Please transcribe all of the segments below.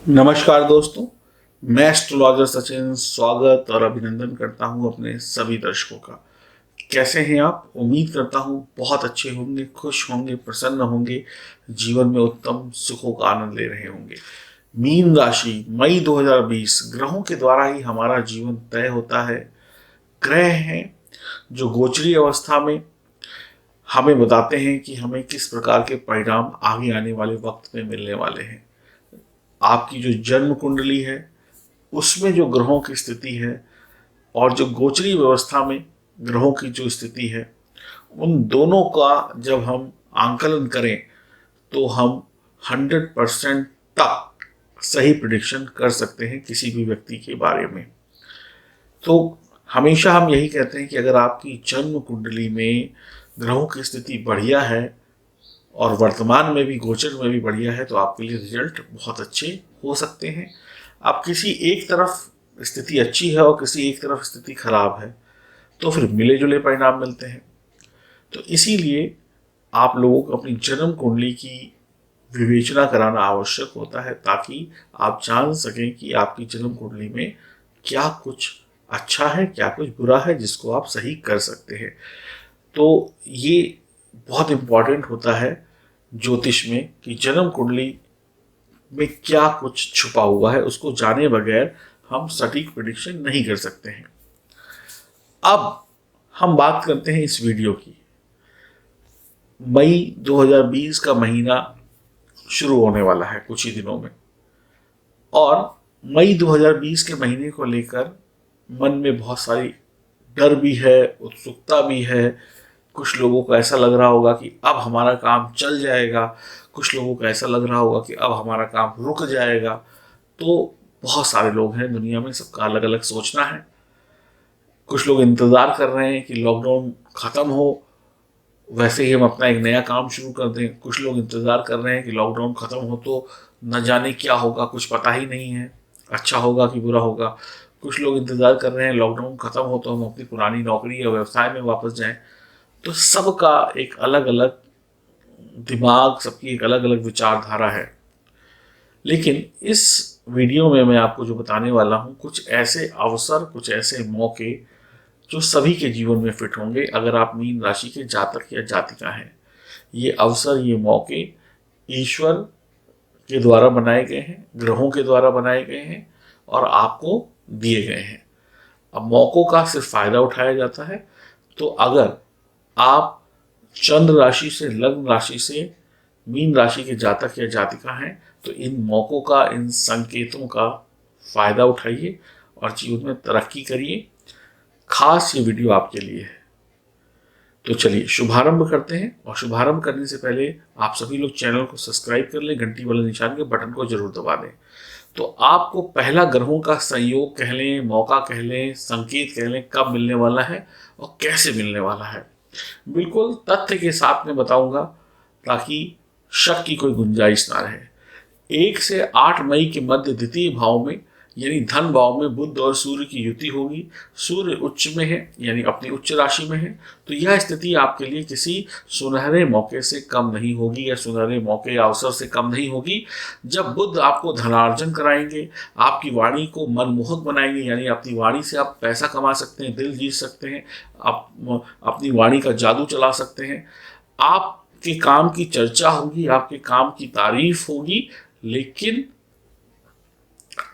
नमस्कार दोस्तों, मैं एस्ट्रोलॉजर सचिन स्वागत और अभिनंदन करता हूं अपने सभी दर्शकों का। कैसे हैं आप? उम्मीद करता हूं बहुत अच्छे होंगे, खुश होंगे, प्रसन्न होंगे, जीवन में उत्तम सुखों का आनंद ले रहे होंगे। मीन राशि मई 2020 ग्रहों के द्वारा ही हमारा जीवन तय होता है। ग्रह हैं जो गोचरीय अवस्था में हमें बताते हैं कि हमें किस प्रकार के परिणाम आगे आने वाले वक्त में मिलने वाले हैं। आपकी जो जन्म कुंडली है उसमें जो ग्रहों की स्थिति है और जो गोचरी व्यवस्था में ग्रहों की जो स्थिति है, उन दोनों का जब हम आंकलन करें तो हम 100% तक सही प्रिडिक्शन कर सकते हैं किसी भी व्यक्ति के बारे में। तो हमेशा हम यही कहते हैं कि अगर आपकी जन्म कुंडली में ग्रहों की स्थिति बढ़िया है और वर्तमान में भी गोचर में भी बढ़िया है तो आपके लिए रिजल्ट बहुत अच्छे हो सकते हैं। अब किसी एक तरफ स्थिति अच्छी है और किसी एक तरफ स्थिति खराब है तो फिर मिले जुले परिणाम मिलते हैं। तो इसीलिए आप लोगों को अपनी जन्म कुंडली की विवेचना कराना आवश्यक होता है ताकि आप जान सकें कि आपकी जन्म कुंडली में क्या कुछ अच्छा है, क्या कुछ बुरा है, जिसको आप सही कर सकते हैं। तो ये बहुत इम्पॉर्टेंट होता है ज्योतिष में कि जन्म कुंडली में क्या कुछ छुपा हुआ है, उसको जाने बगैर हम सटीक प्रेडिक्शन नहीं कर सकते हैं। अब हम बात करते हैं इस वीडियो की। मई 2020 का महीना शुरू होने वाला है कुछ ही दिनों में और मई 2020 के महीने को लेकर मन में बहुत सारी डर भी है, उत्सुकता भी है। कुछ लोगों को ऐसा लग रहा होगा कि अब हमारा काम चल जाएगा, कुछ लोगों को ऐसा लग रहा होगा कि अब हमारा काम रुक जाएगा। तो बहुत सारे लोग हैं दुनिया में, सबका अलग अलग सोचना है। कुछ लोग इंतज़ार कर रहे हैं कि लॉकडाउन ख़त्म हो, वैसे ही हम अपना एक नया काम शुरू कर दें। कुछ लोग इंतज़ार कर रहे हैं कि लॉकडाउन ख़त्म हो तो न जाने क्या होगा, कुछ पता ही नहीं है, अच्छा होगा कि बुरा होगा। कुछ लोग इंतज़ार कर रहे हैं लॉकडाउन ख़त्म हो तो हम अपनी पुरानी नौकरी या व्यवसाय में वापस जाएं। तो सबका एक अलग अलग दिमाग, सबकी एक अलग अलग विचारधारा है। लेकिन इस वीडियो में मैं आपको जो बताने वाला हूँ, कुछ ऐसे अवसर, कुछ ऐसे मौके जो सभी के जीवन में फिट होंगे अगर आप मीन राशि के जातक या जातिका हैं। ये अवसर, ये मौके ईश्वर के द्वारा बनाए गए हैं, ग्रहों के द्वारा बनाए गए हैं और आपको दिए गए हैं। अब मौक़ों का सिर्फ फायदा उठाया जाता है। तो अगर आप चंद्र राशि से, लग्न राशि से मीन राशि के जातक या जातिका हैं तो इन मौक़ों का, इन संकेतों का फायदा उठाइए और जीवन में तरक्की करिए। खास ये वीडियो आपके लिए है। तो चलिए शुभारंभ करते हैं। और शुभारंभ करने से पहले आप सभी लोग चैनल को सब्सक्राइब कर लें, घंटी वाले निशान के बटन को जरूर दबा दें। तो आपको पहला ग्रहों का संयोग कह लें, मौका कह लें, संकेत कह लें, कब मिलने वाला है और कैसे मिलने वाला है, बिल्कुल तथ्य के साथ में बताऊंगा ताकि शक की कोई गुंजाइश ना रहे। 1 से 8 मई के मध्य द्वितीय भाव में यानी धन भाव में बुध और सूर्य की युति होगी। सूर्य उच्च में है यानी अपनी उच्च राशि में है। तो यह स्थिति आपके लिए किसी सुनहरे मौके से कम नहीं होगी या सुनहरे मौके या अवसर से कम नहीं होगी। जब बुध आपको धनार्जन कराएंगे, आपकी वाणी को मनमोहक बनाएंगे, यानी अपनी वाणी से आप पैसा कमा सकते हैं, दिल जीत सकते हैं, आप अपनी वाणी का जादू चला सकते हैं। आपके काम की चर्चा होगी, आपके काम की तारीफ होगी, लेकिन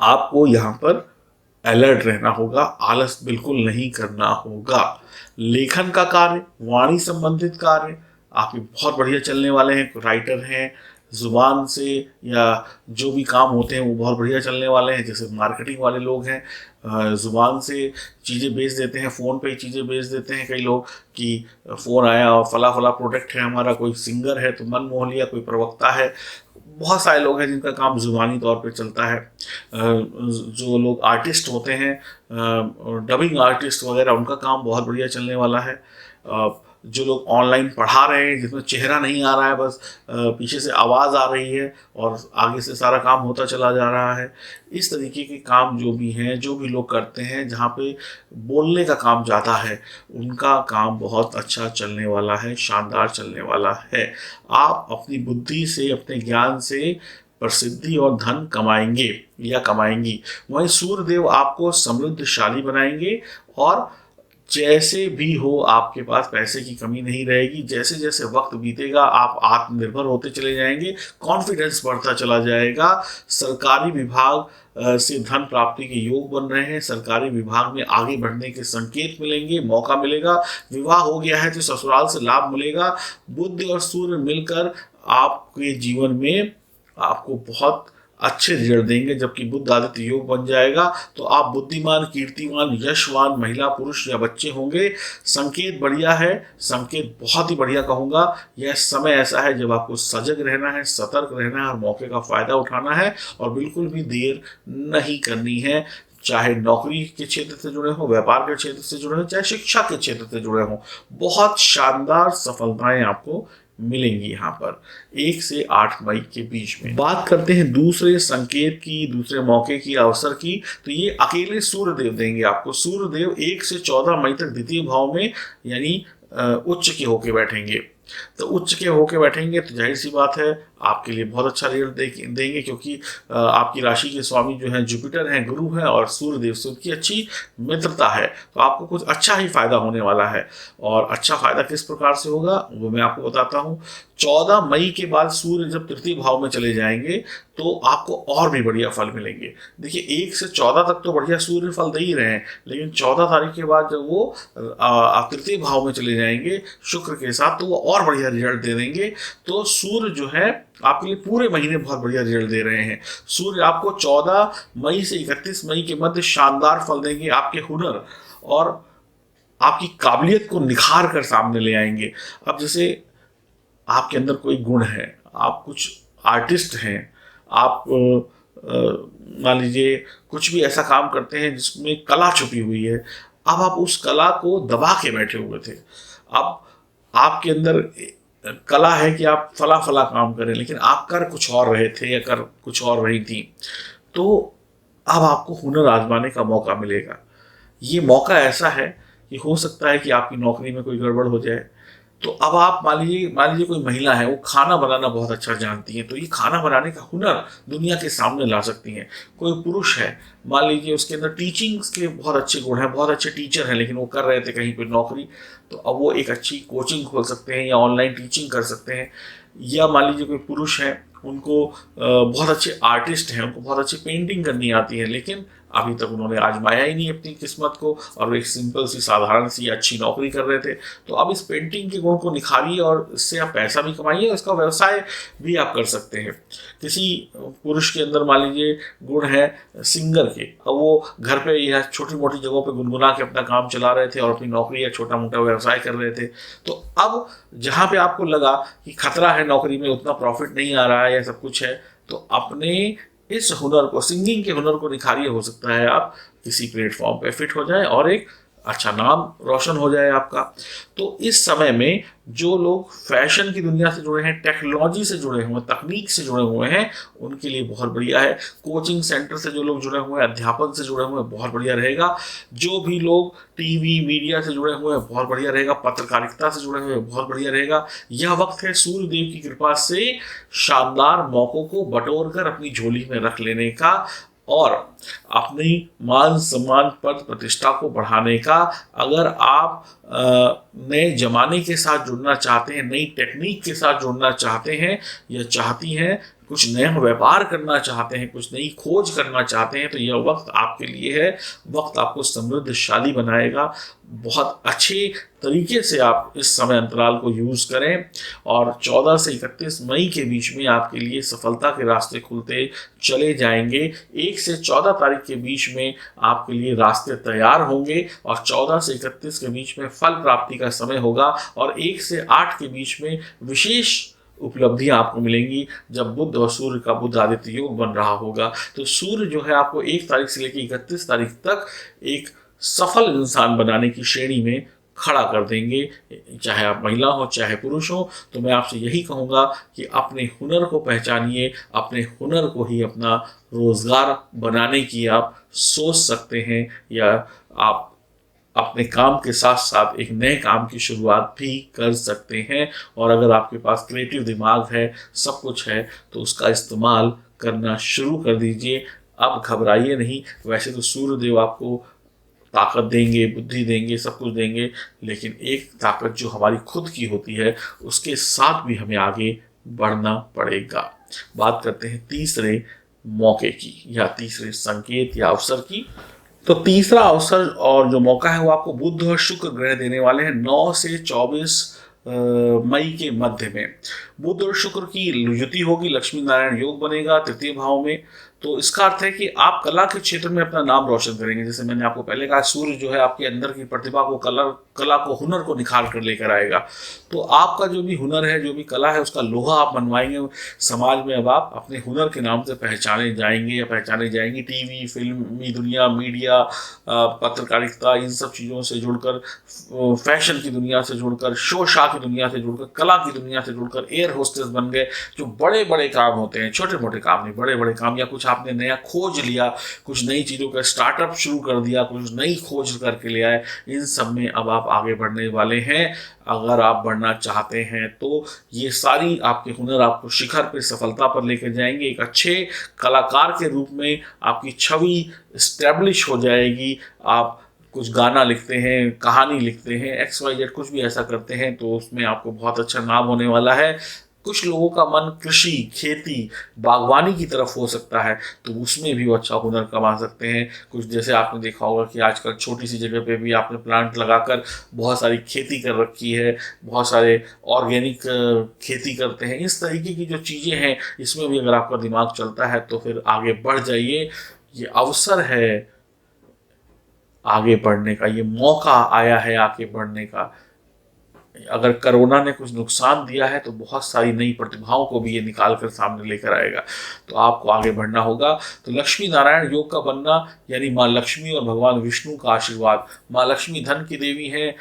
आपको यहाँ पर अलर्ट रहना होगा, आलस बिल्कुल नहीं करना होगा। लेखन का कार्य, वाणी संबंधित कार्य आपके बहुत बढ़िया चलने वाले हैं। राइटर हैं, जुबान से या जो भी काम होते हैं वो बहुत बढ़िया चलने वाले हैं। जैसे मार्केटिंग वाले लोग हैं, जुबान से चीज़ें बेच देते हैं, फ़ोन पे ही चीज़ें बेच देते हैं कई लोग कि फ़ोन आया और फला फला प्रोडक्ट है हमारा। कोई सिंगर है तो मन मोह लिया, कोई प्रवक्ता है। बहुत सारे लोग हैं जिनका काम जुबानी तौर पे चलता है। जो लोग आर्टिस्ट होते हैं, डबिंग आर्टिस्ट वगैरह, उनका काम बहुत बढ़िया चलने वाला है। जो लोग ऑनलाइन पढ़ा रहे हैं, जिसमें चेहरा नहीं आ रहा है, बस पीछे से आवाज़ आ रही है और आगे से सारा काम होता चला जा रहा है, इस तरीके के काम जो भी हैं, जो भी लोग करते हैं, जहाँ पे बोलने का काम ज़्यादा है, उनका काम बहुत अच्छा चलने वाला है, शानदार चलने वाला है। आप अपनी बुद्धि से, अपने ज्ञान से प्रसिद्धि और धन कमाएंगे या कमाएंगी। वहीं सूर्यदेव आपको समृद्धशाली बनाएंगे और जैसे भी हो आपके पास पैसे की कमी नहीं रहेगी। जैसे जैसे वक्त बीतेगा आप आत्मनिर्भर होते चले जाएंगे, कॉन्फिडेंस बढ़ता चला जाएगा। सरकारी विभाग से धन प्राप्ति के योग बन रहे हैं, सरकारी विभाग में आगे बढ़ने के संकेत मिलेंगे, मौका मिलेगा। विवाह हो गया है तो ससुराल से लाभ मिलेगा। बुध और सूर्य मिलकर आपके जीवन में आपको बहुत अच्छे रिजल्ट देंगे। जबकि बुध आदित्य योग बन जाएगा तो आप बुद्धिमान, कीर्तिमान, यशवान महिला, पुरुष या बच्चे होंगे। संकेत बढ़िया है, संकेत बहुत ही बढ़िया कहूँगा। यह समय ऐसा है जब आपको सजग रहना है, सतर्क रहना है और मौके का फायदा उठाना है और बिल्कुल भी देर नहीं करनी है। चाहे नौकरी के क्षेत्र से जुड़े हों, व्यापार के क्षेत्र से जुड़े हों, चाहे शिक्षा के क्षेत्र से जुड़े हों, बहुत शानदार सफलताएं आपको मिलेंगी। यहाँ पर 1 से 8 मई के बीच में बात करते हैं दूसरे संकेत की, दूसरे मौके की, अवसर की। तो ये अकेले सूर्यदेव देंगे आपको। सूर्यदेव 1 से 14 मई तक द्वितीय भाव में यानी उच्च के होके बैठेंगे। तो उच्च के होके बैठेंगे तो जाहिर सी बात है आपके लिए बहुत अच्छा रिजल्ट देंगे, क्योंकि आपकी राशि के स्वामी जो हैं जुपिटर हैं, गुरु हैं और सूर्यदेव से उनकी अच्छी मित्रता है। तो आपको कुछ अच्छा ही फायदा होने वाला है। और अच्छा फायदा किस प्रकार से होगा वो मैं आपको बताता हूँ। 14 मई के बाद सूर्य जब तृतीय भाव में चले जाएंगे तो आपको और भी बढ़िया फल मिलेंगे। देखिए 1 से 14 तक तो बढ़िया सूर्य फल दे ही रहे हैं, लेकिन 14 तारीख के बाद जब वो तृतीय भाव में चले जाएंगे शुक्र के साथ तो वो और बढ़िया रिजल्ट दे देंगे। तो सूर्य जो है आपके लिए पूरे महीने बहुत बढ़िया रिजल्ट दे रहे हैं। सूर्य आपको 14 मई से 31 मई के मध्य शानदार फल देंगे। आपके हुनर और आपकी काबिलियत को निखार कर सामने ले आएंगे। अब जैसे आपके अंदर कोई गुण है, आप कुछ आर्टिस्ट हैं, आप मान लीजिए कुछ भी ऐसा काम करते हैं जिसमें कला छुपी हुई है, अब आप उस कला को दबा के बैठे हुए थे। अब आपके अंदर कला है कि आप फला फला काम करें, लेकिन आप कर कुछ और रहे थे या कर कुछ और रही थी। तो अब आपको हुनर आजमाने का मौका मिलेगा। ये मौका ऐसा है कि हो सकता है कि आपकी नौकरी में कोई गड़बड़ हो जाए। तो अब आप मान लीजिए कोई महिला है, वो खाना बनाना बहुत अच्छा जानती है, तो ये खाना बनाने का हुनर दुनिया के सामने ला सकती हैं। कोई पुरुष है, मान लीजिए उसके अंदर टीचिंग्स के बहुत अच्छे गुण हैं, बहुत अच्छे टीचर हैं, लेकिन वो कर रहे थे कहीं पे नौकरी, तो अब वो एक अच्छी कोचिंग खोल सकते हैं या ऑनलाइन टीचिंग कर सकते हैं। या मान लीजिए कोई पुरुष है, उनको बहुत अच्छे आर्टिस्ट हैं, उनको बहुत अच्छी पेंटिंग करनी आती है, लेकिन अभी तक उन्होंने आजमाया ही नहीं अपनी किस्मत को और वो एक सिंपल सी, साधारण सी अच्छी नौकरी कर रहे थे। तो अब इस पेंटिंग के गुण को निखारिए और इससे आप पैसा भी कमाइए, इसका व्यवसाय भी आप कर सकते हैं। किसी पुरुष के अंदर मान लीजिए गुण है सिंगर के, अब वो घर पे या छोटी मोटी जगहों पे गुनगुना के अपना काम चला रहे थे और अपनी नौकरी या छोटा मोटा व्यवसाय कर रहे थे। तो अब जहाँ पे आपको लगा कि खतरा है, नौकरी में उतना प्रॉफिट नहीं आ रहा है या सब कुछ है, तो अपने इस हुनर को, सिंगिंग के हुनर को निखारिए। हो सकता है आप किसी प्लेटफॉर्म पे फिट हो जाए और एक अच्छा नाम रोशन हो जाए आपका। तो इस समय में जो लोग फैशन की दुनिया से जुड़े हैं, टेक्नोलॉजी से जुड़े हुए हैं, तकनीक से जुड़े हुए हैं, उनके लिए बहुत बढ़िया है। कोचिंग सेंटर से जो लोग जुड़े हुए हैं, अध्यापन से जुड़े हुए हैं, बहुत बढ़िया रहेगा। जो भी लोग टीवी मीडिया से जुड़े हुए हैं, बहुत बढ़िया रहेगा। पत्रकारिता से जुड़े हुए हैं, बहुत बढ़िया रहेगा। यह वक्त है सूर्य देव की कृपा से शानदार मौकों को बटोर कर अपनी झोली में रख लेने का और अपनी मान सम्मान, पद प्रतिष्ठा को बढ़ाने का। अगर आप नए जमाने के साथ जुड़ना चाहते हैं, नई टेक्निक के साथ जुड़ना चाहते हैं या चाहती हैं, कुछ नया व्यापार करना चाहते हैं, कुछ नई खोज करना चाहते हैं, तो यह वक्त आपके लिए है। वक्त आपको समृद्धशाली बनाएगा। बहुत अच्छे तरीके से आप इस समय अंतराल को यूज़ करें और 14 से 31 मई के बीच में आपके लिए सफलता के रास्ते खुलते चले जाएंगे। 1 से 14 तारीख के बीच में आपके लिए रास्ते तैयार होंगे और 14 से 31 के बीच में फल प्राप्ति का समय होगा और 1 से 8 के बीच में विशेष उपलब्धियां आपको मिलेंगी जब बुध और सूर्य का बुध आदित्य योग बन रहा होगा। तो सूर्य जो है आपको 1 तारीख से लेकर 31 तारीख तक एक सफल इंसान बनाने की श्रेणी में खड़ा कर देंगे। चाहे आप महिला हो चाहे पुरुष हो, तो मैं आपसे यही कहूँगा कि अपने हुनर को पहचानिए। अपने हुनर को ही अपना रोजगार बनाने की आप सोच सकते हैं या आप अपने काम के साथ साथ एक नए काम की शुरुआत भी कर सकते हैं। और अगर आपके पास क्रिएटिव दिमाग है, सब कुछ है, तो उसका इस्तेमाल करना शुरू कर दीजिए। अब घबराइए नहीं। वैसे तो सूर्य देव आपको ताकत देंगे, बुद्धि देंगे, सब कुछ देंगे, लेकिन एक ताकत जो हमारी खुद की होती है उसके साथ भी हमें आगे बढ़ना पड़ेगा। बात करते हैं तीसरे मौके की या तीसरे संकेत या अवसर की। तो तीसरा अवसर और जो मौका है वो आपको बुध और शुक्र ग्रह देने वाले हैं 9 से 24 मई के मध्य में। बुध और शुक्र की युति होगी, लक्ष्मी नारायण योग बनेगा तृतीय भाव में। तो इसका अर्थ है कि आप कला के क्षेत्र में अपना नाम रोशन करेंगे। जैसे मैंने आपको पहले कहा, सूर्य जो है आपके अंदर की प्रतिभा को, कला को, हुनर को निखार कर लेकर आएगा। तो आपका जो भी हुनर है, जो भी कला है, उसका लोहा आप मनवाएंगे। समाज में अब आप अपने हुनर के नाम से पहचाने जाएंगे या पहचाने जाएंगी। टीवी, फिल्मी दुनिया, मीडिया, पत्रकारिता, इन सब चीज़ों से जुड़कर, फैशन की दुनिया से जुड़कर, शो शाह की दुनिया से जुड़कर, कला की दुनिया से जुड़कर एयर होस्टेस बन गए। जो बड़े बड़े काम होते हैं, छोटे मोटे काम नहीं, बड़े बड़े काम, या कुछ आपने नया खोज लिया, कुछ नई चीज़ों का स्टार्टअप शुरू कर दिया, कुछ नई खोज करके ले आए, इन सब में अब आप आगे बढ़ने वाले हैं। अगर आप बढ़ना चाहते हैं तो ये सारी आपके हुनर आपको शिखर पर, सफलता पर लेकर जाएंगे। एक अच्छे कलाकार के रूप में आपकी छवि स्टैब्लिश हो जाएगी। आप कुछ गाना लिखते हैं, कहानी लिखते हैं, XYZ कुछ भी ऐसा करते हैं तो उसमें आपको बहुत अच्छा नाम होने वाला है। कुछ लोगों का मन कृषि, खेती, बागवानी की तरफ हो सकता है तो उसमें भी वो अच्छा हुनर कमा सकते हैं। कुछ जैसे आपने देखा होगा कि आजकल छोटी सी जगह पे भी आपने प्लांट लगाकर बहुत सारी खेती कर रखी है, बहुत सारे ऑर्गेनिक खेती करते हैं। इस तरीके की जो चीज़ें हैं, इसमें भी अगर आपका दिमाग चलता है तो फिर आगे बढ़ जाइए। ये अवसर है आगे बढ़ने का, ये मौका आया है आगे बढ़ने का। अगर कोरोना ने कुछ नुकसान दिया है तो बहुत सारी नई प्रतिभाओं को भी ये निकाल कर सामने लेकर आएगा। तो आपको आगे बढ़ना होगा। तो लक्ष्मी नारायण योग का बनना यानी माँ लक्ष्मी और भगवान विष्णु का आशीर्वाद। माँ लक्ष्मी धन की देवी है,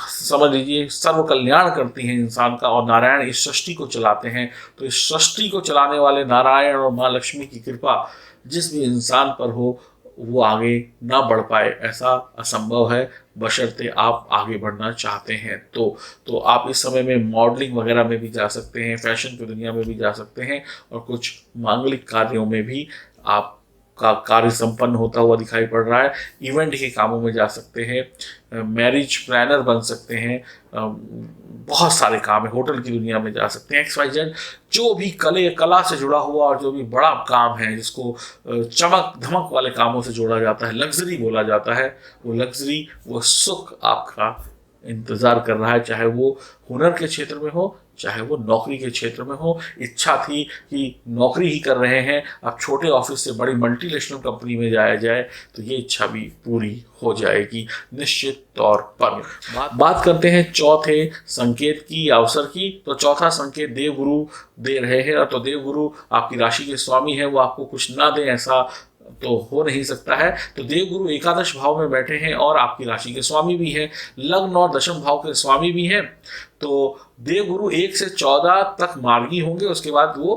समझ लीजिए सर्व कल्याण करती हैं इंसान का, और नारायण इस सृष्टि को चलाते हैं। तो इस सृष्टि को चलाने वाले नारायण और माँ लक्ष्मी की कृपा जिस भी इंसान पर हो वो आगे ना बढ़ पाए ऐसा असंभव है, बशर्ते आप आगे बढ़ना चाहते हैं तो आप इस समय में मॉडलिंग वगैरह में भी जा सकते हैं, फैशन की दुनिया में भी जा सकते हैं, और कुछ मांगलिक कार्यों में भी आपका कार्य संपन्न होता हुआ दिखाई पड़ रहा है। इवेंट के कामों में जा सकते हैं, मैरिज प्लानर बन सकते हैं, बहुत सारे काम है, होटल की दुनिया में जा सकते हैं। XYZ जो भी कला से जुड़ा हुआ और जो भी बड़ा काम है, जिसको चमक धमक वाले कामों से जोड़ा जाता है, लग्जरी बोला जाता है, वो लग्जरी, वो सुख आपका इंतज़ार कर रहा है। चाहे वो हुनर के क्षेत्र में हो, चाहे वो नौकरी के क्षेत्र में हो। इच्छा थी कि नौकरी ही कर रहे हैं, अब छोटे ऑफिस से बड़ी मल्टीनेशनल कंपनी में जाया जाए, तो ये इच्छा भी पूरी हो जाएगी निश्चित तौर पर। बात करते हैं चौथे संकेत की, अवसर की। तो चौथा संकेत देवगुरु दे रहे हैं। तो देवगुरु आपकी राशि के स्वामी है, वो आपको कुछ ना दें ऐसा तो हो नहीं सकता है। तो देवगुरु एकादश भाव में बैठे हैं और आपकी राशि के स्वामी भी हैं, लग्न और दशम भाव के स्वामी भी हैं। तो देवगुरु 1 से 14 तक मार्गी होंगे, उसके बाद वो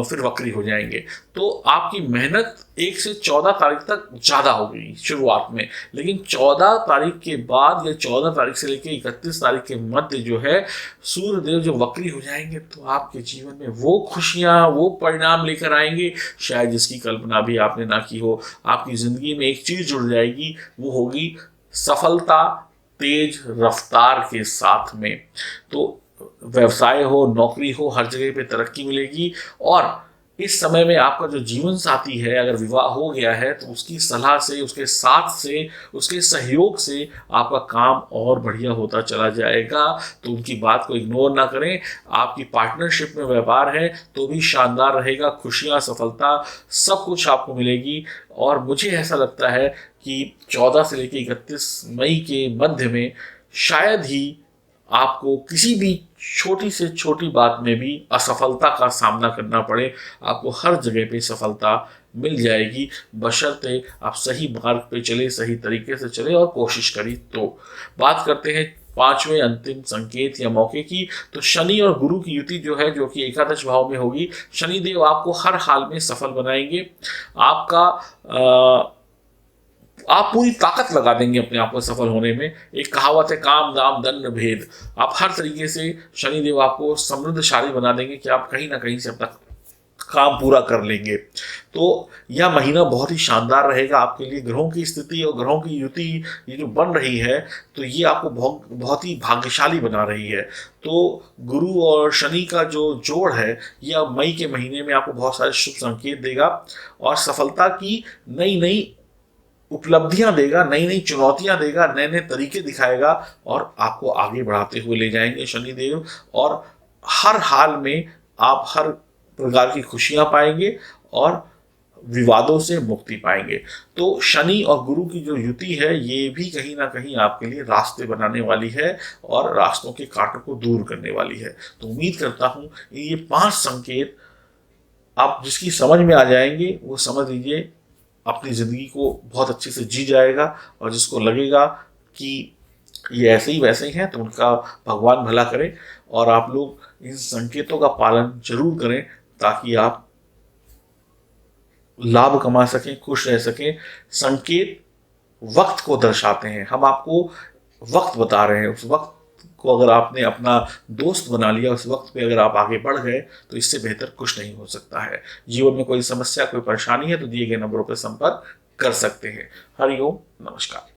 फिर वक्री हो जाएंगे। तो आपकी मेहनत 1 से 14 तारीख तक ज़्यादा होगी शुरुआत में, लेकिन 14 तारीख के बाद या 14 तारीख से लेकर 31 तारीख के मध्य जो है सूर्य देव जो वक्री हो जाएंगे, तो आपके जीवन में वो खुशियाँ, वो परिणाम लेकर आएंगे शायद जिसकी कल्पना भी आपने ना की हो। आपकी ज़िंदगी में एक चीज़ जुड़ जाएगी, वो होगी सफलता तेज रफ्तार के साथ में। तो व्यवसाय हो, नौकरी हो, हर जगह पे तरक्की मिलेगी। और इस समय में आपका जो जीवन साथी है, अगर विवाह हो गया है तो उसकी सलाह से, उसके साथ से, उसके सहयोग से आपका काम और बढ़िया होता चला जाएगा। तो उनकी बात को इग्नोर ना करें। आपकी पार्टनरशिप में व्यापार है तो भी शानदार रहेगा, खुशियाँ, सफलता सब कुछ आपको मिलेगी। और मुझे ऐसा लगता है कि 14 से लेकर 31 मई के मध्य में शायद ही आपको किसी भी छोटी से छोटी बात में भी असफलता का सामना करना पड़े। आपको हर जगह पे सफलता मिल जाएगी, बशर्ते आप सही मार्ग पे चले, सही तरीके से चले और कोशिश करी। तो बात करते हैं पांचवें अंतिम संकेत या मौके की। तो शनि और गुरु की युति जो है, जो कि एकादश भाव में होगी, शनिदेव आपको हर हाल में सफल बनाएंगे। आप पूरी ताकत लगा देंगे अपने आप को सफल होने में। एक कहावत है, काम दाम दंड भेद। आप हर तरीके से शनिदेव आपको समृद्धशाली बना देंगे कि आप कहीं ना कहीं से अपना काम पूरा कर लेंगे। तो यह महीना बहुत ही शानदार रहेगा आपके लिए। ग्रहों की स्थिति और ग्रहों की युति ये जो बन रही है, तो ये आपको बहुत बहुत ही भाग्यशाली बना रही है। तो गुरु और शनि का जो जोड़ है, यह मई के महीने में आपको बहुत सारे शुभ संकेत देगा और सफलता की नई नई उपलब्धियां देगा, नई नई चुनौतियां देगा, नए नए तरीके दिखाएगा और आपको आगे बढ़ाते हुए ले जाएंगे शनिदेव। और हर हाल में आप हर प्रकार की खुशियां पाएंगे और विवादों से मुक्ति पाएंगे। तो शनि और गुरु की जो युति है, ये भी कहीं ना कहीं आपके लिए रास्ते बनाने वाली है और रास्तों के कांटों को दूर करने वाली है। तो उम्मीद करता हूं ये 5 संकेत आप जिसकी समझ में आ जाएंगे, वो समझ लीजिए अपनी ज़िंदगी को बहुत अच्छे से जी जाएगा। और जिसको लगेगा कि ये ऐसे ही वैसे ही हैं, तो उनका भगवान भला करे। और आप लोग इन संकेतों का पालन जरूर करें ताकि आप लाभ कमा सकें, खुश रह सकें। संकेत वक्त को दर्शाते हैं, हम आपको वक्त बता रहे हैं। उस वक्त को अगर आपने अपना दोस्त बना लिया, उस वक्त पे अगर आप आगे बढ़ गए, तो इससे बेहतर कुछ नहीं हो सकता है। जीवन में कोई समस्या, कोई परेशानी है तो दिए गए नंबरों पर संपर्क कर सकते हैं। हरिओम, नमस्कार।